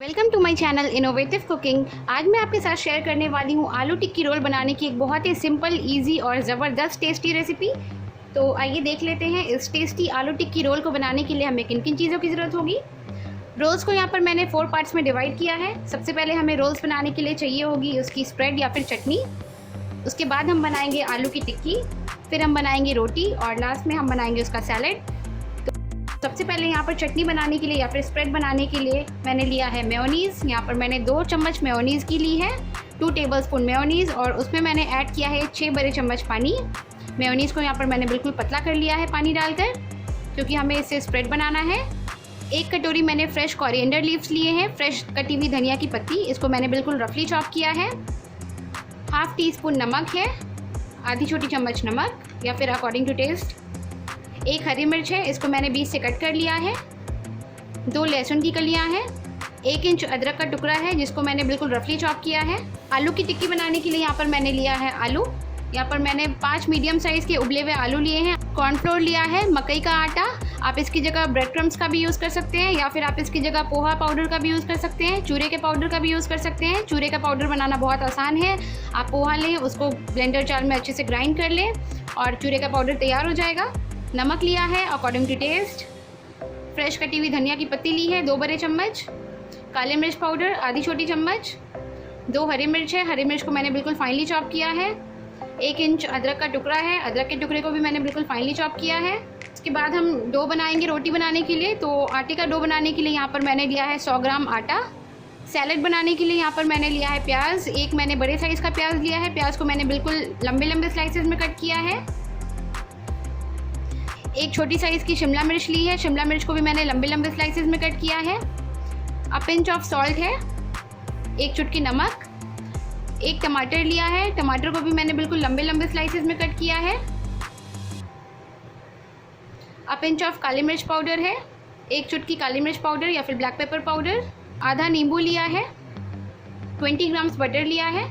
Welcome to my channel innovative cooking. आज मैं आपके साथ शेयर करने वाली हूँ आलू टिक्की रोल बनाने की एक बहुत ही सिंपल, इजी और ज़बरदस्त टेस्टी रेसिपी। तो आइए देख लेते हैं इस टेस्टी आलू टिक्की रोल को बनाने के लिए हमें किन किन चीज़ों की ज़रूरत होगी। रोल्स को यहाँ पर मैंने 4 पार्ट्स में डिवाइड किया है। सबसे पहले हमें रोल्स बनाने के लिए चाहिए होगी उसकी स्प्रेड या फिर चटनी। उसके बाद हम बनाएंगे आलू की टिक्की, फिर हम बनाएंगे रोटी और लास्ट में हम बनाएंगे उसका सैलेड। सबसे पहले यहाँ पर चटनी बनाने के लिए या फिर स्प्रेड बनाने के लिए मैंने लिया है मेयोनीज़। यहाँ पर मैंने 2 चम्मच मेयोनीज़ की ली है, 2 टेबलस्पून मेयोनीज़, और उसमें मैंने ऐड किया है 6 बड़े चम्मच पानी। मेयोनीज़ को यहाँ पर मैंने बिल्कुल पतला कर लिया है पानी डालकर, क्योंकि हमें इससे स्प्रेड बनाना है। 1 कटोरी मैंने फ्रेश कोरिएंडर लीव्स लिए हैं, फ्रेश कटी हुई धनिया की पत्ती, इसको मैंने बिल्कुल रफली चॉप किया है। हाफ़ टी स्पून नमक है, आधी छोटी चम्मच नमक या फिर अकॉर्डिंग टू टेस्ट। 1 हरी मिर्च है, इसको मैंने बीच से कट कर लिया है। 2 लहसुन की कलियां हैं। 1 इंच अदरक का टुकड़ा है, जिसको मैंने बिल्कुल रफली चॉप किया है। आलू की टिक्की बनाने के लिए यहाँ पर मैंने लिया है आलू। यहाँ पर मैंने 5 मीडियम साइज़ के उबले हुए आलू लिए हैं। कॉर्नफ्लोर लिया है, मकई का आटा, आप इसकी जगह ब्रेड क्रम्स का भी यूज़ कर सकते हैं या फिर आप इसकी जगह पोहा पाउडर का भी यूज़ कर सकते हैं, चूरे के पाउडर का भी यूज़ कर सकते हैं। चूरे का पाउडर बनाना बहुत आसान है। आप पोहा लें, उसको ब्लेंडर जार में अच्छे से ग्राइंड कर लें और चूरे का पाउडर तैयार हो जाएगा। नमक लिया है अकॉर्डिंग टू टेस्ट। फ्रेश कटी हुई धनिया की पत्ती ली है 2 बड़े चम्मच। काले मिर्च पाउडर आधी छोटी चम्मच। 2 हरी मिर्च है, हरी मिर्च को मैंने बिल्कुल फाइनली चॉप किया है। 1 इंच अदरक का टुकड़ा है, अदरक के टुकड़े को भी मैंने बिल्कुल फाइनली चॉप किया है। इसके बाद हम डो बनाएंगे रोटी बनाने के लिए। तो आटे का डो बनाने के लिए यहाँ पर मैंने लिया है 100 ग्राम आटा। सैलेड बनाने के लिए यहाँ पर मैंने लिया है प्याज। 1 मैंने बड़े साइज़ का प्याज लिया है, प्याज को मैंने बिल्कुल लंबे लंबे स्लाइसेस में कट किया है। 1 छोटी साइज़ की शिमला मिर्च ली है, शिमला मिर्च को भी मैंने लंबे लंबे स्लाइसेस में कट किया है। अ पिंच ऑफ सॉल्ट है, 1 चुटकी नमक। 1 टमाटर लिया है, टमाटर को भी मैंने बिल्कुल लंबे लंबे स्लाइसेस में कट किया है। अ पिंच ऑफ काली मिर्च पाउडर है, 1 चुटकी काली मिर्च पाउडर या फिर ब्लैक पेपर पाउडर। आधा नींबू लिया है। 20 ग्राम्स बटर लिया है।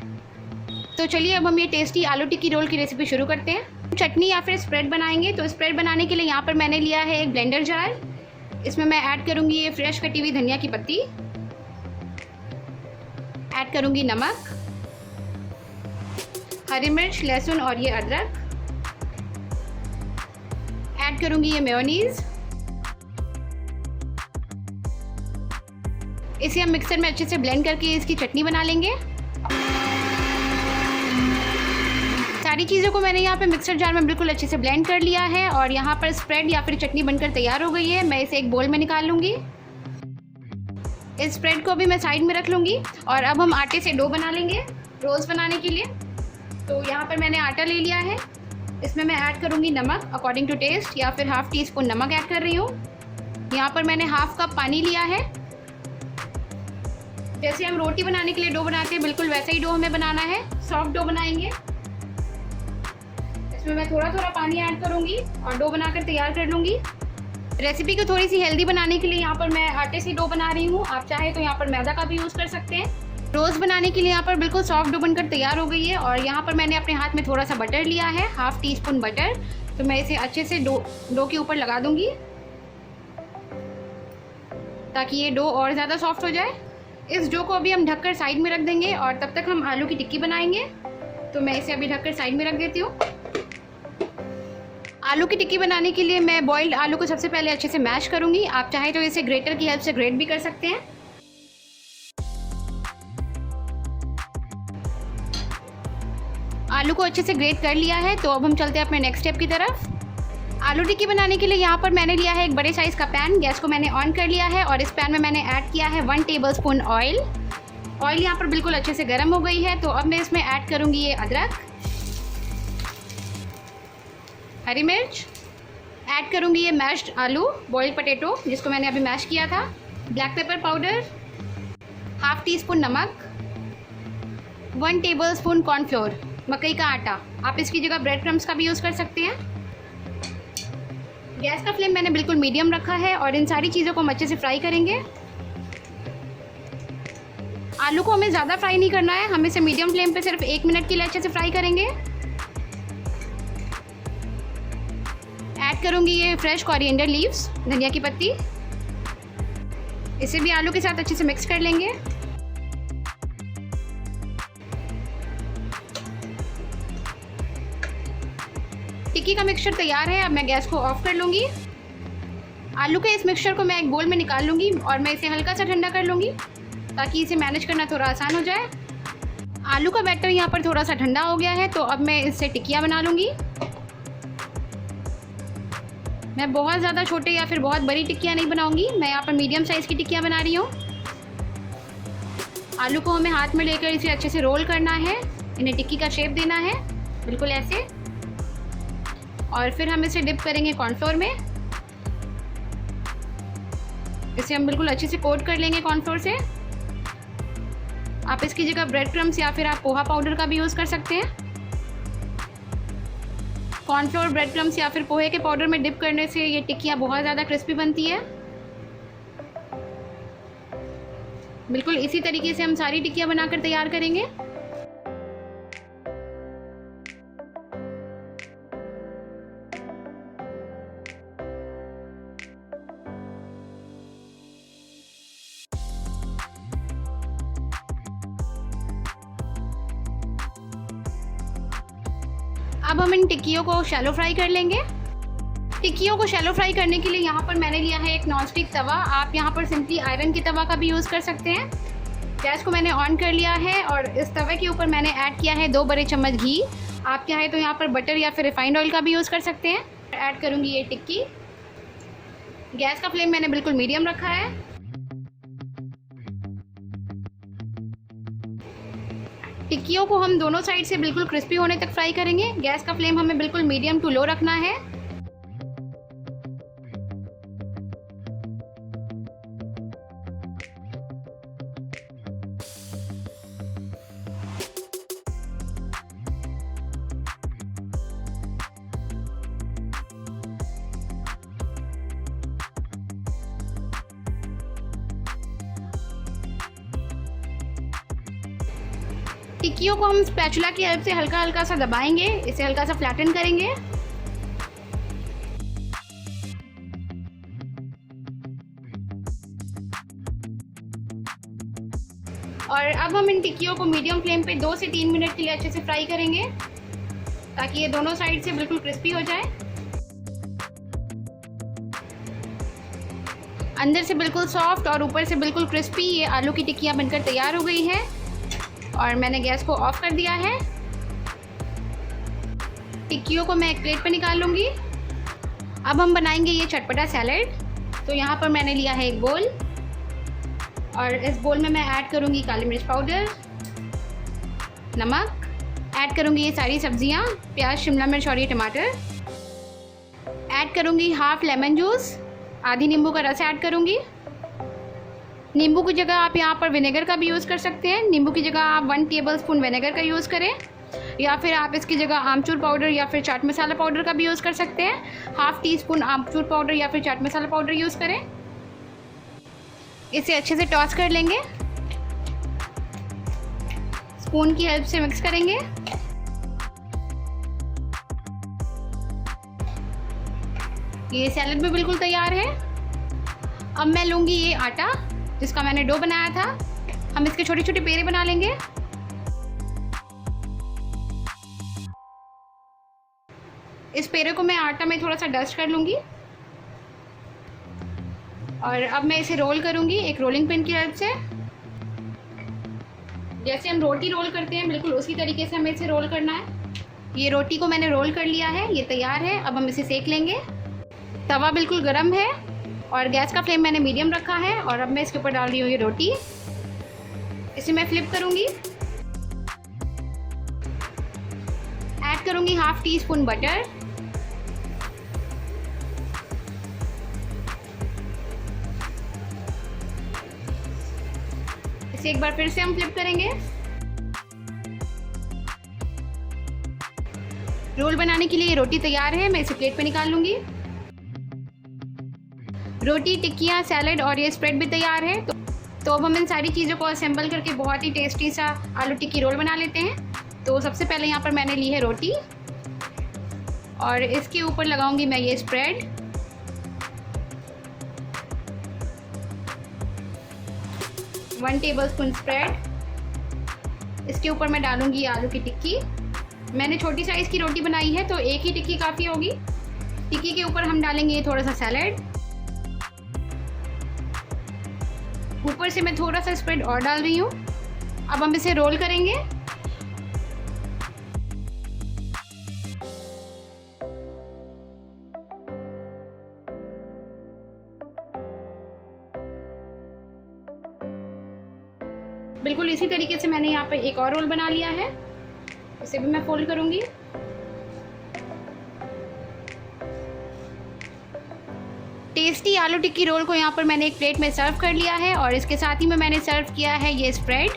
तो चलिए अब हम ये टेस्टी आलू टिक्की रोल की रेसिपी शुरू करते हैं। चटनी या फिर स्प्रेड बनाएंगे। तो स्प्रेड बनाने के लिए यहाँ पर मैंने लिया है एक ब्लेंडर जार। इसमें मैं ऐड करूँगी ये फ्रेश कटी हुई धनिया की पत्ती, ऐड करूँगी नमक, हरी मिर्च, लहसुन और ये अदरक, ऐड करूँगी ये मेयोनीज़। इसे हम मिक्सर में अच्छे से ब्लेंड करके इसकी चटनी बना लेंगे। सारी चीज़ों को मैंने यहाँ पे मिक्सर जार में बिल्कुल अच्छे से ब्लेंड कर लिया है और यहाँ पर स्प्रेड या फिर चटनी बनकर तैयार हो गई है। मैं इसे एक बोल में निकाल लूँगी। इस स्प्रेड को भी मैं साइड में रख लूँगी और अब हम आटे से डो बना लेंगे रोल्स बनाने के लिए। तो यहाँ पर मैंने आटा ले लिया है, इसमें मैं ऐड करूँगी नमक अकॉर्डिंग टू टेस्ट या फिर हाफ़ टी स्पून नमक ऐड कर रही हूँ। यहाँ पर मैंने हाफ़ कप पानी लिया है। जैसे हम रोटी बनाने के लिए डो बनाते हैं बिल्कुल वैसा ही डो हमें बनाना है, सॉफ्ट डो बनाएंगे। इसमें मैं थोड़ा थोड़ा पानी ऐड करूँगी और डो बनाकर तैयार कर लूँगी। रेसिपी को थोड़ी सी हेल्दी बनाने के लिए यहाँ पर मैं आटे से डो बना रही हूँ, आप चाहे तो यहाँ पर मैदा का भी यूज़ कर सकते हैं। रोल्स बनाने के लिए यहाँ पर बिल्कुल सॉफ्ट डो बनकर तैयार हो गई है और यहाँ पर मैंने अपने हाथ में थोड़ा सा बटर लिया है, हाफ़ टी स्पून बटर। तो मैं इसे अच्छे से डो के ऊपर लगा दूँगी ताकि ये डो और ज़्यादा सॉफ्ट हो जाए। इस डो को अभी हम ढककर साइड में रख देंगे और तब तक हम आलू की टिक्की बनाएंगे। तो मैं इसे अभी ढककर साइड में रख देती हूँ। आलू की टिक्की बनाने के लिए मैं बॉइल्ड आलू को सबसे पहले अच्छे से मैश करूँगी। आप चाहे तो इसे ग्रेटर की हेल्प से ग्रेट भी कर सकते हैं। आलू को अच्छे से ग्रेट कर लिया है। तो अब हम चलते हैं अपने नेक्स्ट स्टेप की तरफ। आलू टिक्की बनाने के लिए यहाँ पर मैंने लिया है एक बड़े साइज़ का पैन। गैस को मैंने ऑन कर लिया है और इस पैन में मैंने ऐड किया है 1 टेबलस्पून ऑयल। ऑयल यहाँ पर बिल्कुल अच्छे से गर्म हो गई है। तो अब मैं इसमें ऐड करूँगी ये अदरक, हरी मिर्च, ऐड करूँगी ये मैश्ड आलू बॉइल्ड पोटैटो जिसको मैंने अभी मैश किया था, black pepper powder, half tea spoon नमक, 1 टेबलस्पून कॉर्नफ्लोर मकई का आटा, आप इसकी जगह ब्रेड क्रम्स का भी यूज़ कर सकते हैं। गैस का फ्लेम मैंने बिल्कुल मीडियम रखा है और इन सारी चीज़ों को हम अच्छे से फ्राई करेंगे। आलू को हमें ज़्यादा फ्राई नहीं करना है, हम इसे मीडियम फ्लेम पे सिर्फ 1 मिनट के लिए अच्छे से फ्राई करेंगे। ऐड करूँगी ये फ्रेश कोरिएंडर लीव्स, धनिया की पत्ती। इसे भी आलू के साथ अच्छे से मिक्स कर लेंगे। टिक्की का मिक्सचर तैयार है। अब मैं गैस को ऑफ कर लूँगी। आलू के इस मिक्सचर को मैं एक बोल में निकाल लूँगी और मैं इसे हल्का सा ठंडा कर लूँगी ताकि इसे मैनेज करना थोड़ा आसान हो जाए। आलू का बैटर यहाँ पर थोड़ा सा ठंडा हो गया है, तो अब मैं इससे टिक्कियाँ बना लूँगी। मैं बहुत ज़्यादा छोटे या फिर बहुत बड़ी टिक्कियाँ नहीं बनाऊँगी, मैं यहाँ पर मीडियम साइज़ की टिक्कियाँ बना रही हूँ। आलू को हमें हाथ में लेकर इसे अच्छे से रोल करना है, इन्हें टिक्की का शेप देना है, बिल्कुल ऐसे। और फिर हम इसे डिप करेंगे कॉर्नफ्लोर में। इसे हम बिल्कुल अच्छे से कोट कर लेंगे कॉर्नफ्लोर से। आप इसकी जगह ब्रेड क्रम्स या फिर आप पोहा पाउडर का भी यूज़ कर सकते हैं। कॉर्नफ्लोर, ब्रेड क्रम्स या फिर पोहे के पाउडर में डिप करने से ये टिक्कियाँ बहुत ज़्यादा क्रिस्पी बनती है। बिल्कुल इसी तरीके से हम सारी टिक्कियाँ बनाकर तैयार करेंगे। अब हम इन टिक्कियों को शैलो फ्राई कर लेंगे। टिक्कियों को शैलो फ्राई करने के लिए यहाँ पर मैंने लिया है एक नॉनस्टिक तवा। आप यहाँ पर सिंपली आयरन की तवा का भी यूज़ कर सकते हैं। गैस को मैंने ऑन कर लिया है और इस तवे के ऊपर मैंने ऐड किया है 2 बड़े चम्मच घी। आप चाहे तो यहाँ पर बटर या फिर रिफाइंड ऑयल का भी यूज़ कर सकते हैं। ऐड करूँगी ये टिक्की। गैस का फ्लेम मैंने बिल्कुल मीडियम रखा है। टिक्कियों को हम दोनों साइड से बिल्कुल क्रिस्पी होने तक फ्राई करेंगे। गैस का फ्लेम हमें बिल्कुल मीडियम टू लो रखना है। टिक्कियों को हम स्पैचुला की हेल्प से हल्का हल्का सा दबाएंगे, इसे हल्का सा फ्लैटन करेंगे। और अब हम इन टिक्कियों को मीडियम फ्लेम पे 2 से 3 मिनट के लिए अच्छे से फ्राई करेंगे ताकि ये दोनों साइड से बिल्कुल क्रिस्पी हो जाए। अंदर से बिल्कुल सॉफ्ट और ऊपर से बिल्कुल क्रिस्पी ये आलू की टिक्कियाँ बनकर तैयार हो गई हैं और मैंने गैस को ऑफ कर दिया है। टिक्कियों को मैं एक प्लेट पे निकाल लूँगी। अब हम बनाएंगे ये चटपटा सैलेड। तो यहाँ पर मैंने लिया है एक बोल और इस बोल में मैं ऐड करूँगी काली मिर्च पाउडर, नमक, ऐड करूँगी ये सारी सब्जियाँ, प्याज, शिमला मिर्च और ये टमाटर। ऐड करूँगी हाफ लेमन जूस, आधी नींबू का रस ऐड करूँगी। नींबू की जगह आप यहाँ पर विनेगर का भी यूज़ कर सकते हैं। नींबू की जगह आप 1 टेबलस्पून विनेगर का यूज़ करें या फिर आप इसकी जगह आमचूर पाउडर या फिर चाट मसाला पाउडर का भी यूज़ कर सकते हैं। हाफ टी स्पून आमचूर पाउडर या फिर चाट मसाला पाउडर यूज़ करें। इसे अच्छे से टॉस कर लेंगे, स्पून की हेल्प से मिक्स करेंगे। ये सैलेड भी बिल्कुल तैयार है। अब मैं लूँगी ये आटा जिसका मैंने डो बनाया था। हम इसके छोटे छोटे पेड़े बना लेंगे। इस पेड़े को मैं आटा में थोड़ा सा डस्ट कर लूँगी और अब मैं इसे रोल करूँगी एक रोलिंग पिन की हेल्प से। जैसे हम रोटी रोल करते हैं बिल्कुल उसी तरीके से हमें इसे रोल करना है। ये रोटी को मैंने रोल कर लिया है, ये तैयार है। अब हम इसे सेक लेंगे। तवा बिल्कुल गर्म है और गैस का फ्लेम मैंने मीडियम रखा है और अब मैं इसके ऊपर डाल रही हूँ ये रोटी। इसे मैं फ्लिप करूँगी। ऐड करूँगी हाफ टी स्पून बटर, इसे एक बार फिर से हम फ्लिप करेंगे। रोल बनाने के लिए ये रोटी तैयार है। मैं इसे प्लेट पे निकाल लूँगी। रोटी, टिक्कियाँ, सैलेड और ये स्प्रेड भी तैयार है। तो अब हम इन सारी चीज़ों को असेंबल करके बहुत ही टेस्टी सा आलू टिक्की रोल बना लेते हैं। तो सबसे पहले यहाँ पर मैंने ली है रोटी और इसके ऊपर लगाऊंगी मैं ये स्प्रेड। 1 tablespoon spread. इसके ऊपर मैं डालूंगी आलू की टिक्की। मैंने छोटी साइज़ की रोटी बनाई है तो एक ही टिक्की काफ़ी होगी। टिक्की के ऊपर हम डालेंगे थोड़ा सा सैलेड। ऊपर से मैं थोड़ा सा स्प्रेड और डाल रही हूँ। अब हम इसे रोल करेंगे। बिल्कुल इसी तरीके से मैंने यहाँ पर एक और रोल बना लिया है, इसे भी मैं फोल्ड करूँगी। टेस्टी आलू टिक्की रोल को यहाँ पर मैंने एक प्लेट में सर्व कर लिया है और इसके साथ ही में मैंने सर्व किया है ये स्प्रेड।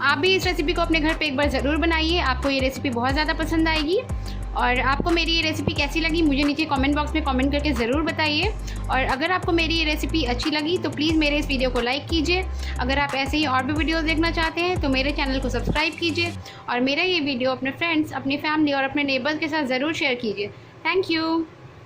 आप भी इस रेसिपी को अपने घर पे एक बार ज़रूर बनाइए, आपको ये रेसिपी बहुत ज़्यादा पसंद आएगी। और आपको मेरी ये रेसिपी कैसी लगी मुझे नीचे कमेंट बॉक्स में कमेंट करके ज़रूर बताइए। और अगर आपको मेरी ये रेसिपी अच्छी लगी तो प्लीज़ मेरे इस वीडियो को लाइक कीजिए। अगर आप ऐसे ही और भी वीडियोस देखना चाहते हैं तो मेरे चैनल को सब्सक्राइब कीजिए और मेरा ये वीडियो अपने फ्रेंड्स, अपनी फैमिली और अपने नेबर्स के साथ ज़रूर शेयर कीजिए। Thank you.